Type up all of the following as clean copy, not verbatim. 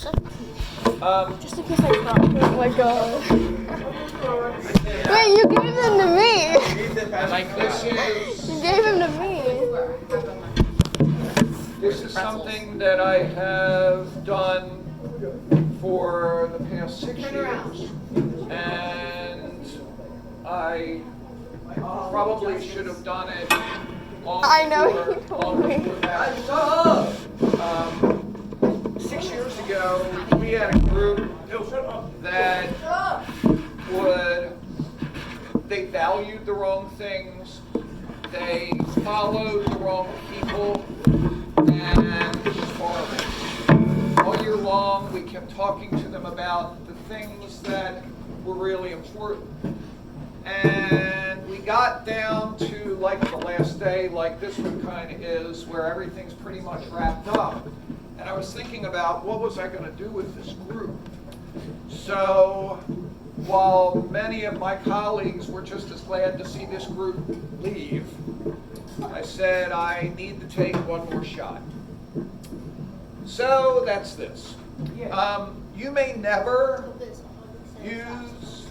Just in case I drop. Oh my god. Wait, you gave them to me. Like this is You gave them to me. This is something that I have done for the past 6 years, and I probably should have done it long I know, before, you told long me. before that. 6 years ago, we had a group that they valued the wrong things, they followed the wrong people, and it was horrible. All year long, we kept talking to them about the things that were really important. And we got down to like the last day, like this one kind of is, where everything's pretty much wrapped up. And I was thinking about what was I going to do with this group. So while many of my colleagues were just as glad to see this group leave, I said I need to take one more shot. So that's this. You may never use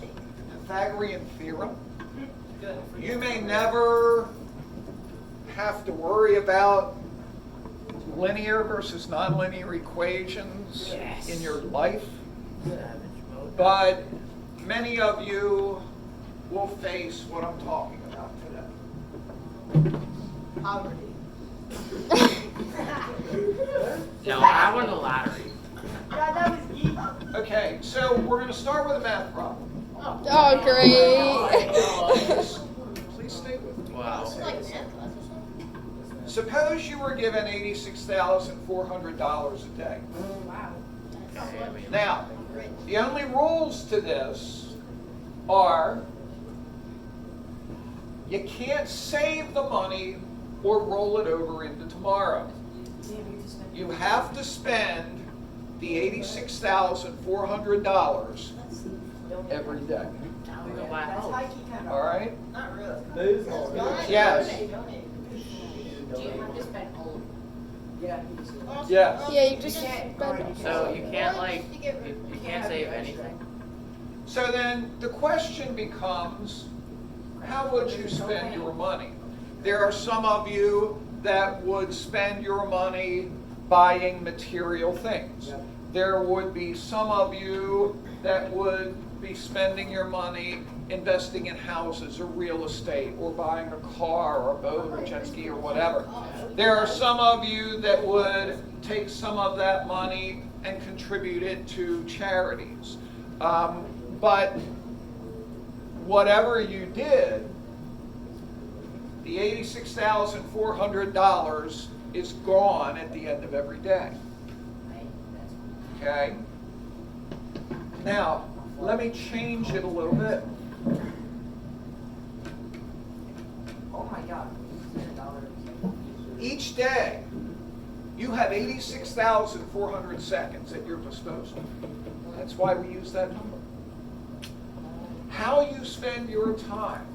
Pythagorean theorem. You may never have to worry about linear versus nonlinear equations in your life. But many of you will face what I'm talking about today. Poverty. No, I won the lottery. Yeah, that was easy. Okay, so we're going to start with a math problem. Oh, great. Please stay with me. Wow. Suppose you were given $86,400 a day. Wow. Now, the only rules to this are you can't save the money or roll it over into tomorrow. You have to spend the $86,400 every day. That's high key kind of. All right? Not really. Yes. Do you have to spend all? Yeah. Yes. Yeah, you just spend it. So you can't you can't save anything. So then the question becomes, how would you spend your money? There are some of you that would spend your money buying material things. There would be some of you that would be spending your money investing in houses or real estate or buying a car or a boat or jet ski or whatever. There are some of you that would take some of that money and contribute it to charities. But whatever you did, the $86,400 is gone at the end of every day. Okay? Now, let me change it a little bit. Oh my God. Each day, you have 86,400 seconds at your disposal. That's why we use that number. How you spend your time,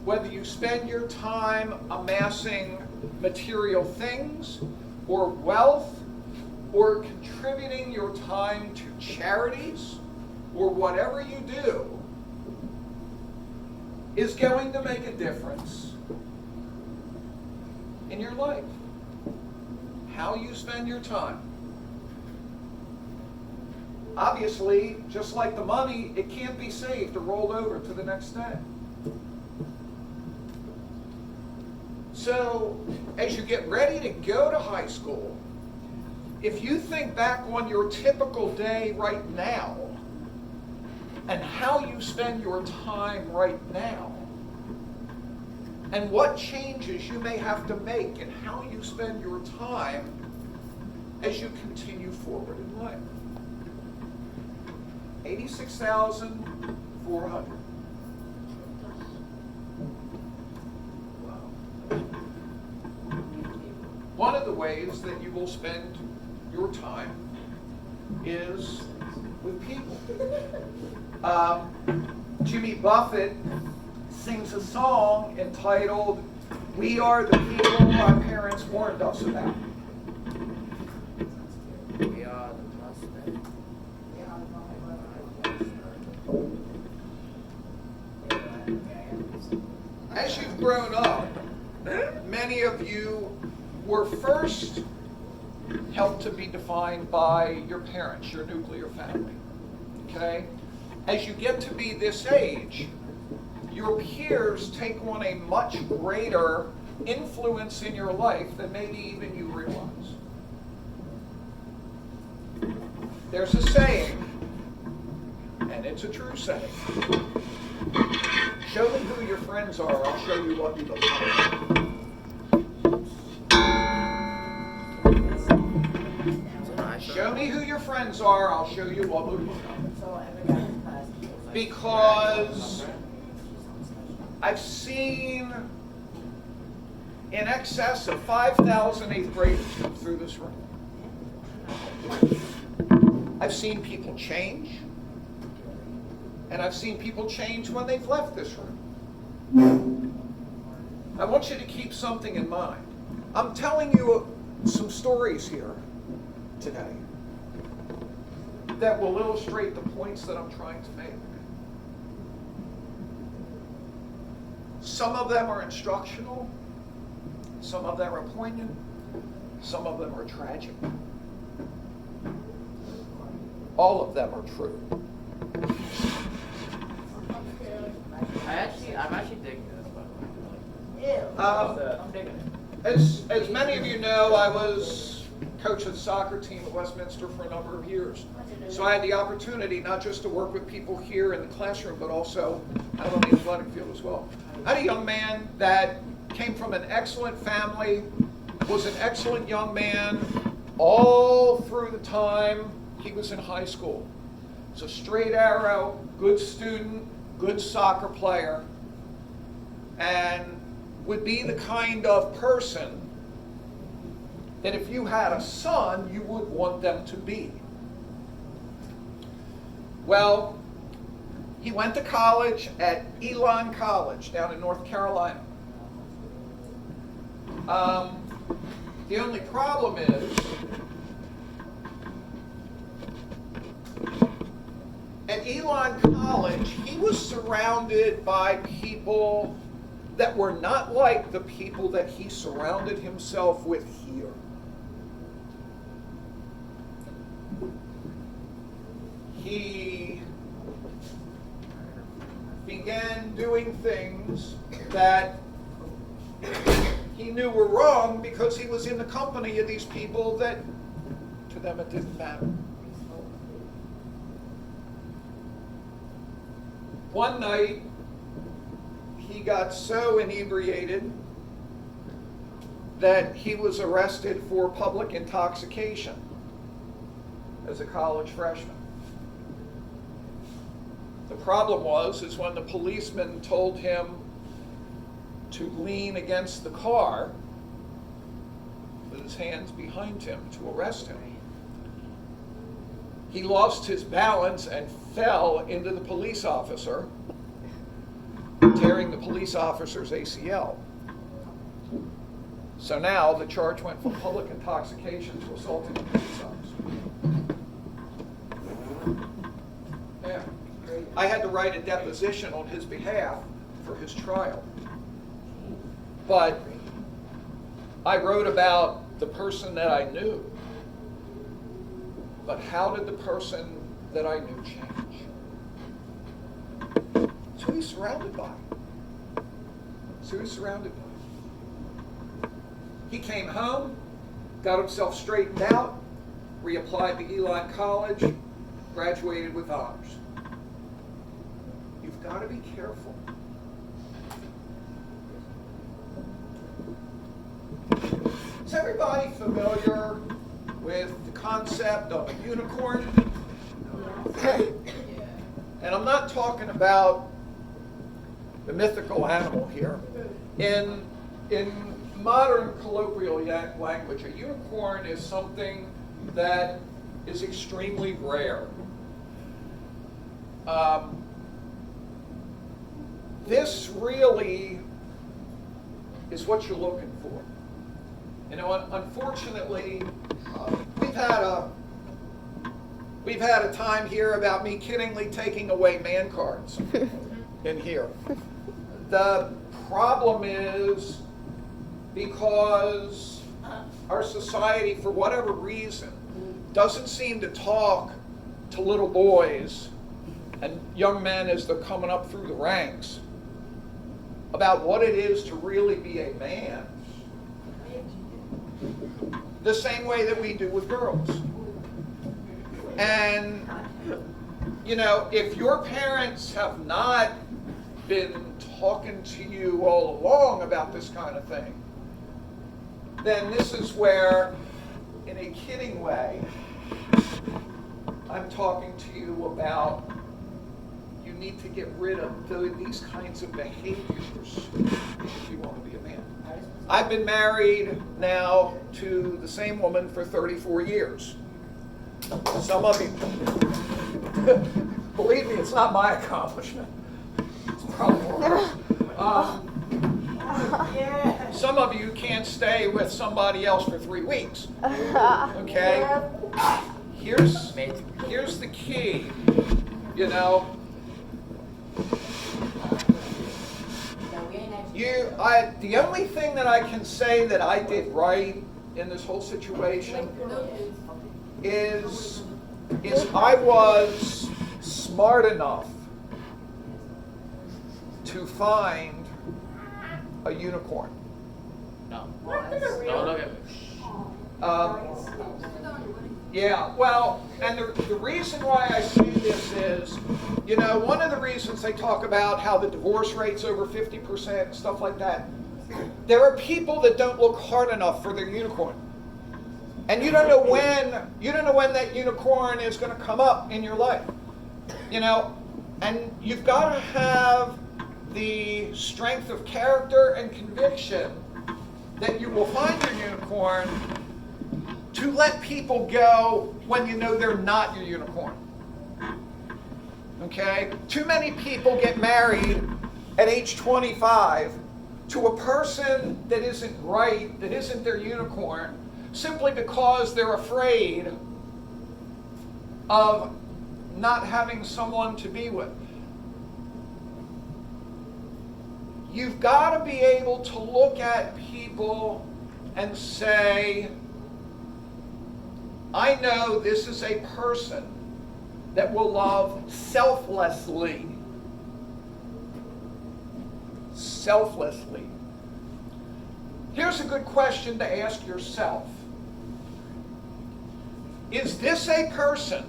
whether you spend your time amassing material things or wealth, or contributing your time to charities, or whatever you do, is going to make a difference in your life. How you spend your time. Obviously, just like the money, it can't be saved or rolled over to the next day. So, as you get ready to go to high school, if you think back on your typical day right now, and how you spend your time right now, and what changes you may have to make in how you spend your time as you continue forward in life. 86,400. One of the ways that you will spend your time is with people. Jimmy Buffett sings a song entitled, "We Are the People Our Parents Warned Us About." We are the prospect. grown up, many of you were first helped to be defined by your parents, your nuclear family. Okay? As you get to be this age, your peers take on a much greater influence in your life than maybe even you realize. There's a saying, and it's a true saying. Show me who your friends are, I'll show you what you look like. Show me who your friends are, I'll show you what you look like. Because I've seen in excess of 5,000 eighth graders come through this room. I've seen people change, and I've seen people change when they've left this room. I want you to keep something in mind. I'm telling you some stories here today that will illustrate the points that I'm trying to make. Some of them are instructional, some of them are poignant, some of them are tragic. All of them are true. I'm actually digging this, by the way. I'm digging it. As many of you know, I was coach of the soccer team at Westminster for a number of years. So I had the opportunity not just to work with people here in the classroom, but also out on the athletic field as well. I had a young man that came from an excellent family, was an excellent young man all through the time he was in high school. He's a straight arrow, good student, good soccer player, and would be the kind of person that if you had a son, you would want them to be. Well, he went to college at Elon College down in North Carolina. The only problem is, at Elon College, he was surrounded by people that were not like the people that he surrounded himself with here. He began doing things that he knew were wrong because he was in the company of these people that, to them, it didn't matter. One night, he got so inebriated that he was arrested for public intoxication as a college freshman. The problem is when the policeman told him to lean against the car with his hands behind him to arrest him, he lost his balance and fell into the police officer, tearing the police officer's ACL. So now the charge went from public intoxication to assaulting a police officer. Yeah. I had to write a deposition on his behalf for his trial. But I wrote about the person that I knew. But how did the person that I knew change? That's who he's surrounded by. That's who he's surrounded by. He came home, got himself straightened out, reapplied to Elon College, graduated with honors. You've got to be careful. Is everybody familiar with the concept of a unicorn? And I'm not talking about the mythical animal here. In modern colloquial language, a unicorn is something that is extremely rare. This really is what you're looking for. You know, unfortunately, we've had a time here about me kiddingly taking away man cards in here. The problem is because our society, for whatever reason, doesn't seem to talk to little boys and young men as they're coming up through the ranks about what it is to really be a man, the same way that we do with girls. And, you know, if your parents have not been talking to you all along about this kind of thing, then this is where, in a kidding way, I'm talking to you about you need to get rid of these kinds of behaviors if you want to be a man. I've been married now to the same woman for 34 years. Some of you, believe me, it's not my accomplishment. It's probably yours. Some of you can't stay with somebody else for 3 weeks. Okay? Here's the key, you know. The only thing that I can say that I did right in this whole situation is I was smart enough to find a unicorn. No. Don't look at me. Yeah, well, and the reason why I say this is, you know, one of the reasons they talk about how the divorce rate's over 50% and stuff like that, there are people that don't look hard enough for their unicorn. And you don't know when that unicorn is going to come up in your life. You know, and you've got to have the strength of character and conviction that you will find your unicorn to let people go when you know they're not your unicorn. Okay? Too many people get married at age 25 to a person that isn't right, that isn't their unicorn, simply because they're afraid of not having someone to be with. You've got to be able to look at people and say, I know this is a person that will love selflessly. Selflessly. Here's a good question to ask yourself. Is this a person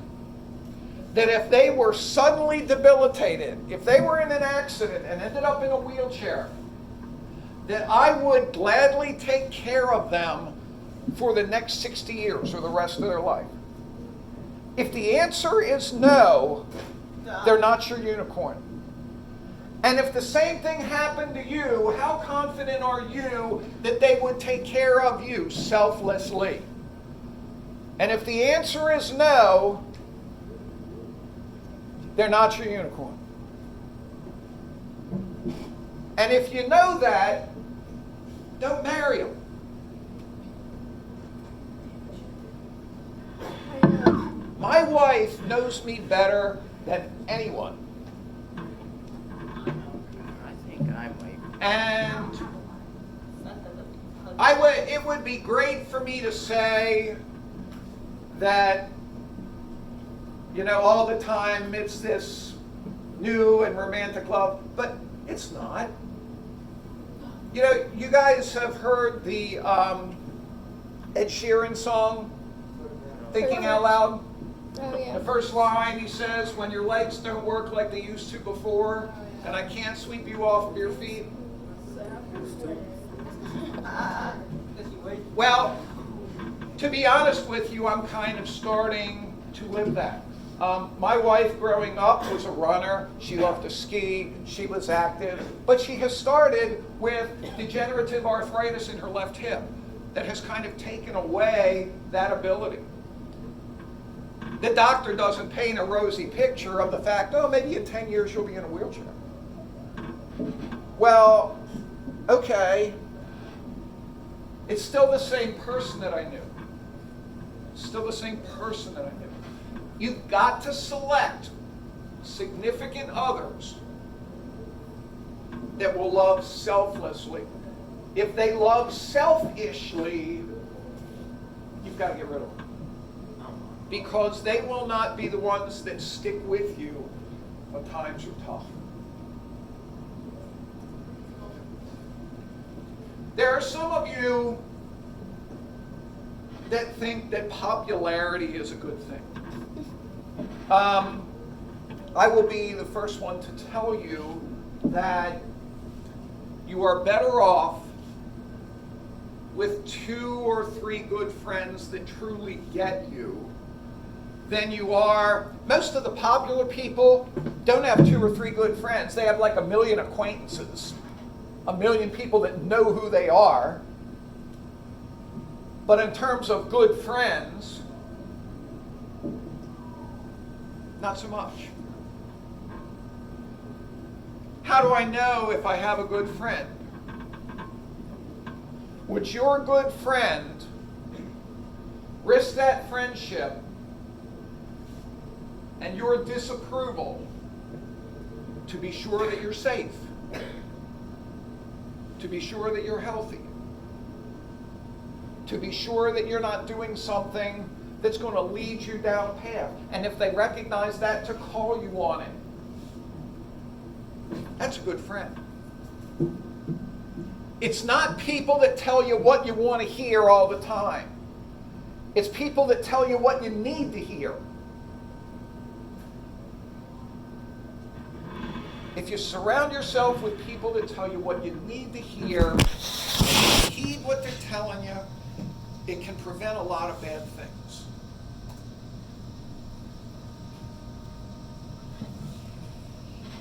that if they were suddenly debilitated, if they were in an accident and ended up in a wheelchair, that I would gladly take care of them for the next 60 years or the rest of their life? If the answer is no, they're not your unicorn. And if the same thing happened to you, how confident are you that they would take care of you selflessly? And if the answer is no, they're not your unicorn. And if you know that, don't marry them. My wife knows me better than anyone. I think I might. And it would be great for me to say that, you know, all the time it's this new and romantic love, but it's not. You know, you guys have heard the Ed Sheeran song, Thinking Out Loud? Oh, yeah. The first line, he says, when your legs don't work like they used to before, and I can't sweep you off of your feet. Well, to be honest with you, I'm kind of starting to live that. My wife growing up was a runner. She loved to ski. She was active. But she has started with degenerative arthritis in her left hip that has kind of taken away that ability. The doctor doesn't paint a rosy picture of the fact, oh, maybe in 10 years you'll be in a wheelchair. Well, okay. It's still the same person that I knew. Still the same person that I knew. You've got to select significant others that will love selflessly. If they love selfishly, you've got to get rid of them. Because they will not be the ones that stick with you when times are tough. There are some of you that think that popularity is a good thing. I will be the first one to tell you that you are better off with 2 or 3 good friends that truly get you than you are. Most of the popular people don't have 2 or 3 good friends. They have like 1 million acquaintances, 1 million people that know who they are. But in terms of good friends, not so much. How do I know if I have a good friend? Would your good friend risk that friendship and your disapproval to be sure that you're safe, to be sure that you're healthy, to be sure that you're not doing something that's going to lead you down a path? And if they recognize that, to call you on it. That's a good friend. It's not people that tell you what you want to hear all the time. It's people that tell you what you need to hear. If you surround yourself with people that tell you what you need to hear, and you heed what they're telling you, it can prevent a lot of bad things.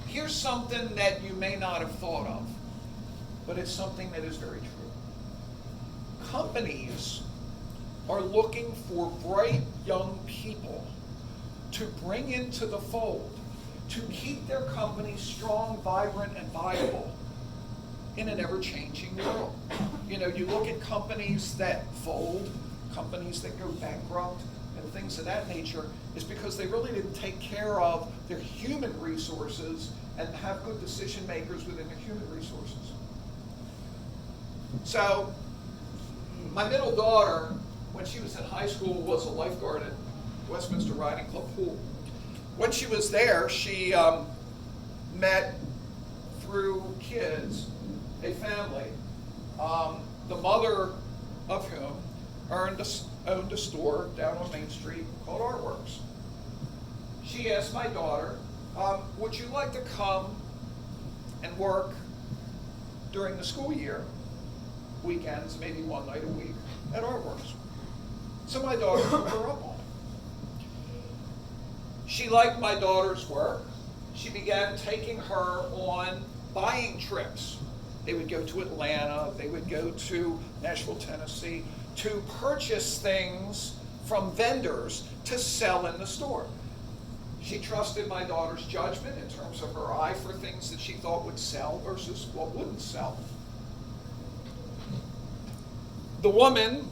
Here's something that you may not have thought of, but it's something that is very true. Companies are looking for bright young people to bring into the fold, to keep their company strong, vibrant, and viable in an ever-changing world. You know, you look at companies that fold, companies that go bankrupt, and things of that nature, is because they really didn't take care of their human resources and have good decision makers within their human resources. So, my middle daughter, when she was in high school, was a lifeguard at Westminster Riding Club Pool. When she was there, she met, through kids, a family, the mother of whom owned a store down on Main Street called Artworks. She asked my daughter, would you like to come and work during the school year, weekends, maybe one night a week, at Artworks? So my daughter took her up on it. She liked my daughter's work. She began taking her on buying trips. They would go to Atlanta, they would go to Nashville, Tennessee, to purchase things from vendors to sell in the store. She trusted my daughter's judgment in terms of her eye for things that she thought would sell versus what wouldn't sell. The woman,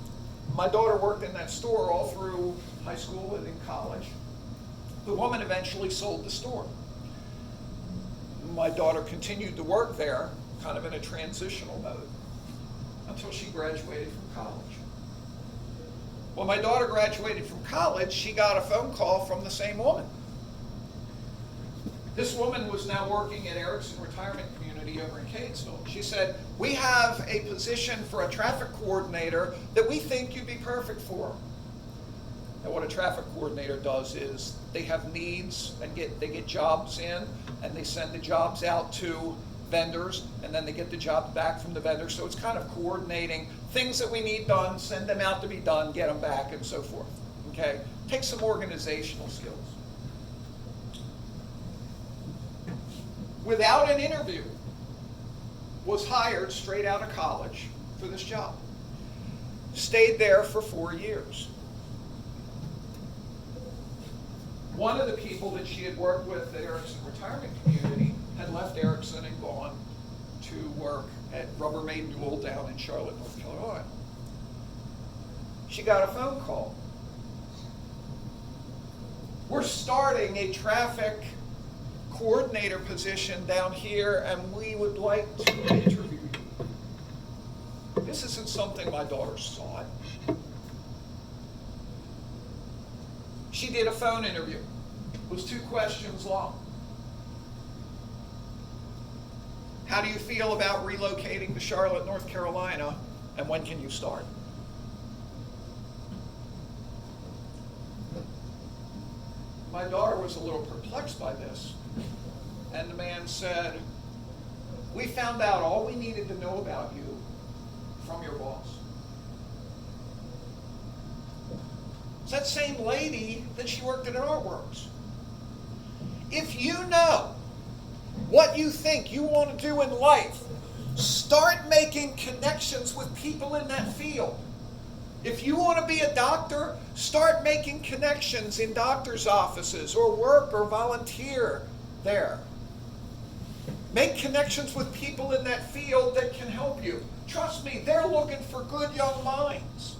my daughter worked in that store all through high school and in college. The woman eventually sold the store. My daughter continued to work there, kind of in a transitional mode, until she graduated from college. When my daughter graduated from college, she got a phone call from the same woman. This woman was now working at Erickson Retirement Community over in Catonsville. She said, we have a position for a traffic coordinator that we think you'd be perfect for. And what a traffic coordinator does is they have needs and they get jobs in, and they send the jobs out to vendors, and then they get the job back from the vendors. So it's kind of coordinating things that we need done, send them out to be done, get them back, and so forth. Okay? Take some organizational skills. Without an interview, was hired straight out of college for this job. Stayed there for 4 years. One of the people that she had worked with at Erickson Retirement Community had left Erickson and gone to work at Rubbermaid Newell down in Charlotte, North Carolina. She got a phone call. We're starting a traffic coordinator position down here, and we would like to interview you. This isn't something my daughter saw it. She did a phone interview. It was 2 questions long. How do you feel about relocating to Charlotte, North Carolina, and when can you start? My daughter was a little perplexed by this, and the man said, we found out all we needed to know about you from your boss. It's that same lady that she worked at Artworks. If you know what you think you want to do in life, start making connections with people in that field. If you want to be a doctor, start making connections in doctor's offices or work or volunteer there. Make connections with people in that field that can help you. Trust me, they're looking for good young minds.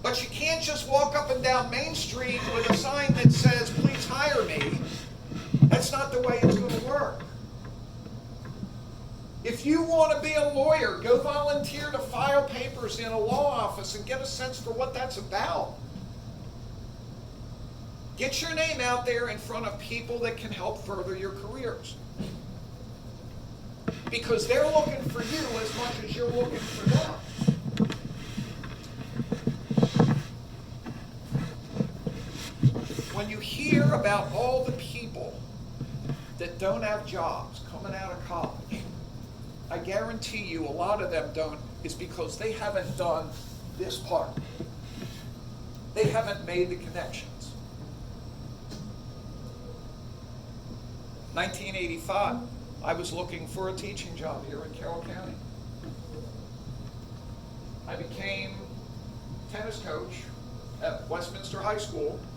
But you can't just walk up and down Main Street with a sign that says, please hire me. That's not the way it's going to work. If you want to be a lawyer, go volunteer to file papers in a law office and get a sense for what that's about. Get your name out there in front of people that can help further your careers. Because they're looking for you as much as you're looking for them. When you hear about all the people that don't have jobs coming out of college, I guarantee you a lot of them don't, is because they haven't done this part. They haven't made the connections. 1985, I was looking for a teaching job here in Carroll County. I became tennis coach at Westminster High School